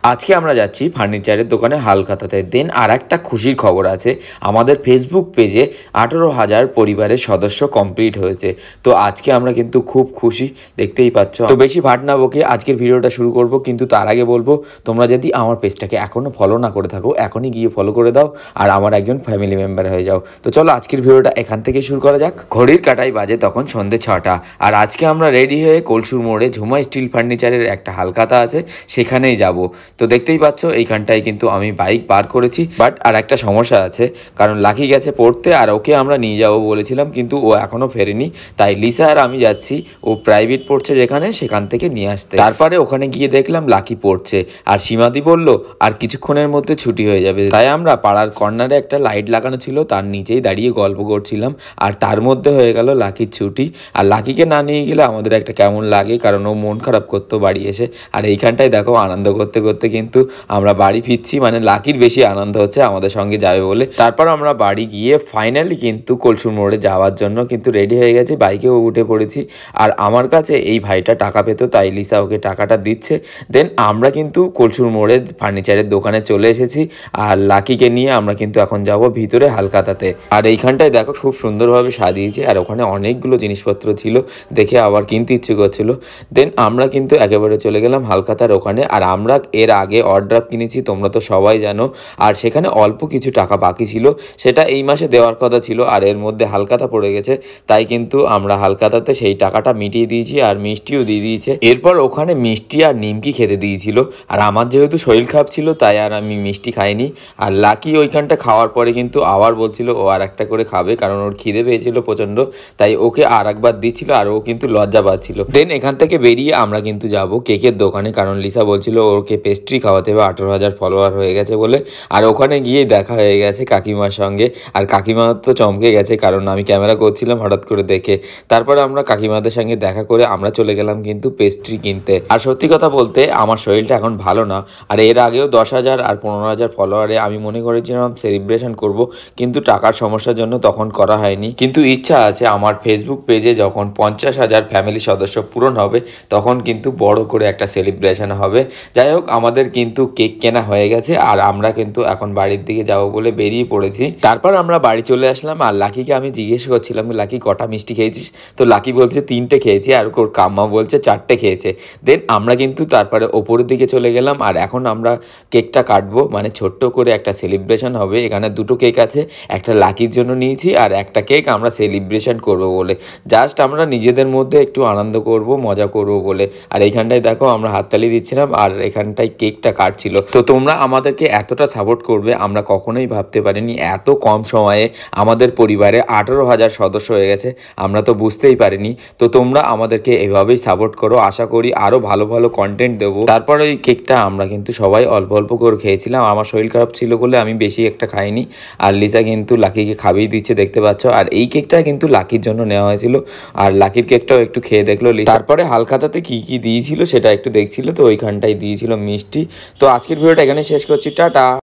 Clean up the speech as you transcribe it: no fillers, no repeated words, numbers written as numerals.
আজকে আমরা যাচ্ছি ফার্নিচারের দোকানে হালখাতাতে। দেন আর একটা খুশির খবর আছে, আমাদের ফেসবুক পেজে 18,000 পরিবারের সদস্য কমপ্লিট হয়েছে। তো আজকে আমরা কিন্তু খুব খুশি, দেখতেই পাচ্ছ। তো বেশি ভাট না বকে আজকের ভিডিওটা শুরু করব, কিন্তু তার আগে বলবো তোমরা যদি আমার পেজটাকে এখনও ফলো না করে থাকো এখনই গিয়ে ফলো করে দাও আর আমার একজন ফ্যামিলি মেম্বার হয়ে যাও। তো চলো আজকের ভিডিওটা এখান থেকে শুরু করা যাক। ঘড়ির কাঁটায় বাজে তখন সন্ধ্যে 6টা, আর আজকে আমরা রেডি হয়ে কলসুর মোড়ে ঝুমা স্টিল ফার্নিচারের একটা হালখাতা আছে সেখানেই যাব। তো দেখতেই পাচ্ছ এইখানটায় কিন্তু আমি বাইক পার করেছি, বাট আর একটা সমস্যা আছে, কারণ লাকি গেছে পড়তে আর ওকে আমরা নিয়ে যাবো বলেছিলাম কিন্তু ও এখনও ফেরেনি। তাই লিসা আর আমি যাচ্ছি, ও প্রাইভেট পড়ছে যেখানে সেখান থেকে নিয়ে আসতে। তারপরে ওখানে গিয়ে দেখলাম লাকি পড়ছে আর সীমাদি বলল আর কিছুক্ষণের মধ্যে ছুটি হয়ে যাবে। তাই আমরা পাড়ার কর্নারে একটা লাইট লাগানো ছিল তার নিচেই দাঁড়িয়ে গল্প করছিলাম, আর তার মধ্যে হয়ে গেল লাকির ছুটি। আর লাকিকে না নিয়ে গেলে আমাদের একটা কেমন লাগে, কারণ ও মন খারাপ করতো বাড়ি এসে। আর এইখানটায় দেখো আনন্দ করতে করতে কিন্তু আমরা বাড়ি ফিরছি, মানে লাকির বেশি আনন্দ হচ্ছে আমাদের সঙ্গে যাবে বলে। তারপর আমরা বাড়ি গিয়ে ফাইনালি কিন্তু কলসুর মোড়ে যাওয়ার জন্য কিন্তু রেডি হয়ে গেছি, বাইকেও উঠে পড়েছি। আর আমার কাছে এই ভাইটা টাকা পেতো তাই লিসা ওকে টাকাটা দিচ্ছে। দেন আমরা কিন্তু কলসুর মোড়ে ফার্নিচারের দোকানে চলে এসেছি, আর লাকিকে নিয়ে আমরা কিন্তু এখন যাব ভিতরে হালখাতাতে। আর এইখানটায় দেখো খুব সুন্দরভাবে সাজিয়েছে, আর ওখানে অনেকগুলো জিনিসপত্র ছিল দেখে আবার কিনতে ইচ্ছে করছিল। দেন আমরা কিন্তু একেবারে চলে গেলাম হালখাতার ওখানে। আর আমরা এর আগে অর্ডার কিনেছি, তোমরা তো সবাই জানো, আর সেখানে অল্প কিছু টাকা বাকি ছিল, সেটা এই মাসে দেওয়ার কথা ছিল, আর এর মধ্যে হালখাতা পড়ে গেছে। তাই কিন্তু আমরা হালখাতাতে সেই টাকাটা মিটিয়ে দিয়েছি আর মিষ্টিও দিয়ে দিয়েছে। এরপর ওখানে মিষ্টি আর নিমকি খেতে দিয়েছিল, আর আমার যেহেতু শরীর খারাপ ছিল তাই আর আমি মিষ্টি খাইনি। আর লাকি ওইখানটা খাওয়ার পরে কিন্তু আবার বলছিল ও আর একটা করে খাবে, কারণ ওর খিদে পেয়েছিল প্রচণ্ড, তাই ওকে আর একবার দিচ্ছিল আর ও কিন্তু লজ্জা পাচ্ছিল। দেন এখান থেকে বেরিয়ে আমরা কিন্তু যাব কেকের দোকানে, কারণ লিসা বলছিল ওকে পেস্ট্রি খাওয়াতে হবে, 18,000 ফলোয়ার হয়ে গেছে বলে। আর ওখানে গিয়ে দেখা হয়ে গেছে কাকিমার সঙ্গে, আর কাকিমা তো চমকে গেছে, কারণ আমি ক্যামেরা করছিলাম হঠাৎ করে দেখে। তারপরে আমরা কাকিমাদের সঙ্গে দেখা করে আমরা চলে গেলাম কিন্তু পেস্ট্রি কিনতে। আর সত্যি কথা বলতে আমার শরীরটা এখন ভালো না, আর এর আগেও 10,000 আর 15,000 ফলোয়ারে আমি মনে করেছিলাম সেলিব্রেশন করব, কিন্তু টাকার সমস্যার জন্য তখন করা হয়নি। কিন্তু ইচ্ছা আছে আমার ফেসবুক পেজে যখন 50,000 ফ্যামিলি সদস্য পূরণ হবে তখন কিন্তু বড় করে একটা সেলিব্রেশন হবে। যাই হোক, আমাদের কিন্তু কেক কেনা হয়ে গেছে আর আমরা কিন্তু এখন বাড়ির দিকে যাব বলে বেরিয়ে পড়েছি। তারপর আমরা বাড়ি চলে আসলাম, আর লাকিকে আমি জিজ্ঞেস করছিলাম লাকি কটা মিষ্টি খেয়েছিস, তো লাকি বলছে 3টে খেয়েছি, আর ওর কাম্মা বলছে 4টে খেয়েছে। দেন আমরা কিন্তু তারপরে ওপরের দিকে চলে গেলাম, আর এখন আমরা কেকটা কাটবো, মানে ছোট্ট করে একটা সেলিব্রেশন হবে। এখানে 2টো কেক আছে, একটা লাকির জন্য নিয়েছি আর একটা কেক আমরা সেলিব্রেশন করব বলে, জাস্ট আমরা নিজেদের মধ্যে একটু আনন্দ করব, মজা করব বলে। আর এইখানটায় দেখো আমরা হাততালি দিচ্ছিলাম আর এখানটায় কেকটা কাটছিল। তো তোমরা আমাদেরকে এতটা সাপোর্ট করবে আমরা কখনোই ভাবতে পারিনি, এত কম সময়ে আমাদের পরিবারে 18,000 সদস্য হয়ে গেছে, আমরা তো বুঝতেই পারিনি। তো তোমরা আমাদেরকে এভাবেই সাপোর্ট করো, আশা করি আরও ভালো ভালো কন্টেন্ট দেবো। তারপর ওই কেকটা আমরা কিন্তু সবাই অল্প অল্প করে খেয়েছিলাম, আমার শরীর খারাপ ছিল বলে আমি বেশি একটা খাইনি। আর লিসা কিন্তু লাকিকে খাবিয়ে দিচ্ছে, দেখতে পাচ্ছ। আর এই কেকটা কিন্তু লাকির জন্য নেওয়া হয়েছিল, আর লাকির কেকটাও একটু খেয়ে দেখলো লিসা। তারপরে হালখাতাতে কি কি দিয়েছিল সেটা একটু দেখছিল, তো ওইখানটাই দিয়েছিল মিষ্টি। তো আজকের ভিডিওটা এখানে শেষ করছি, টাটা।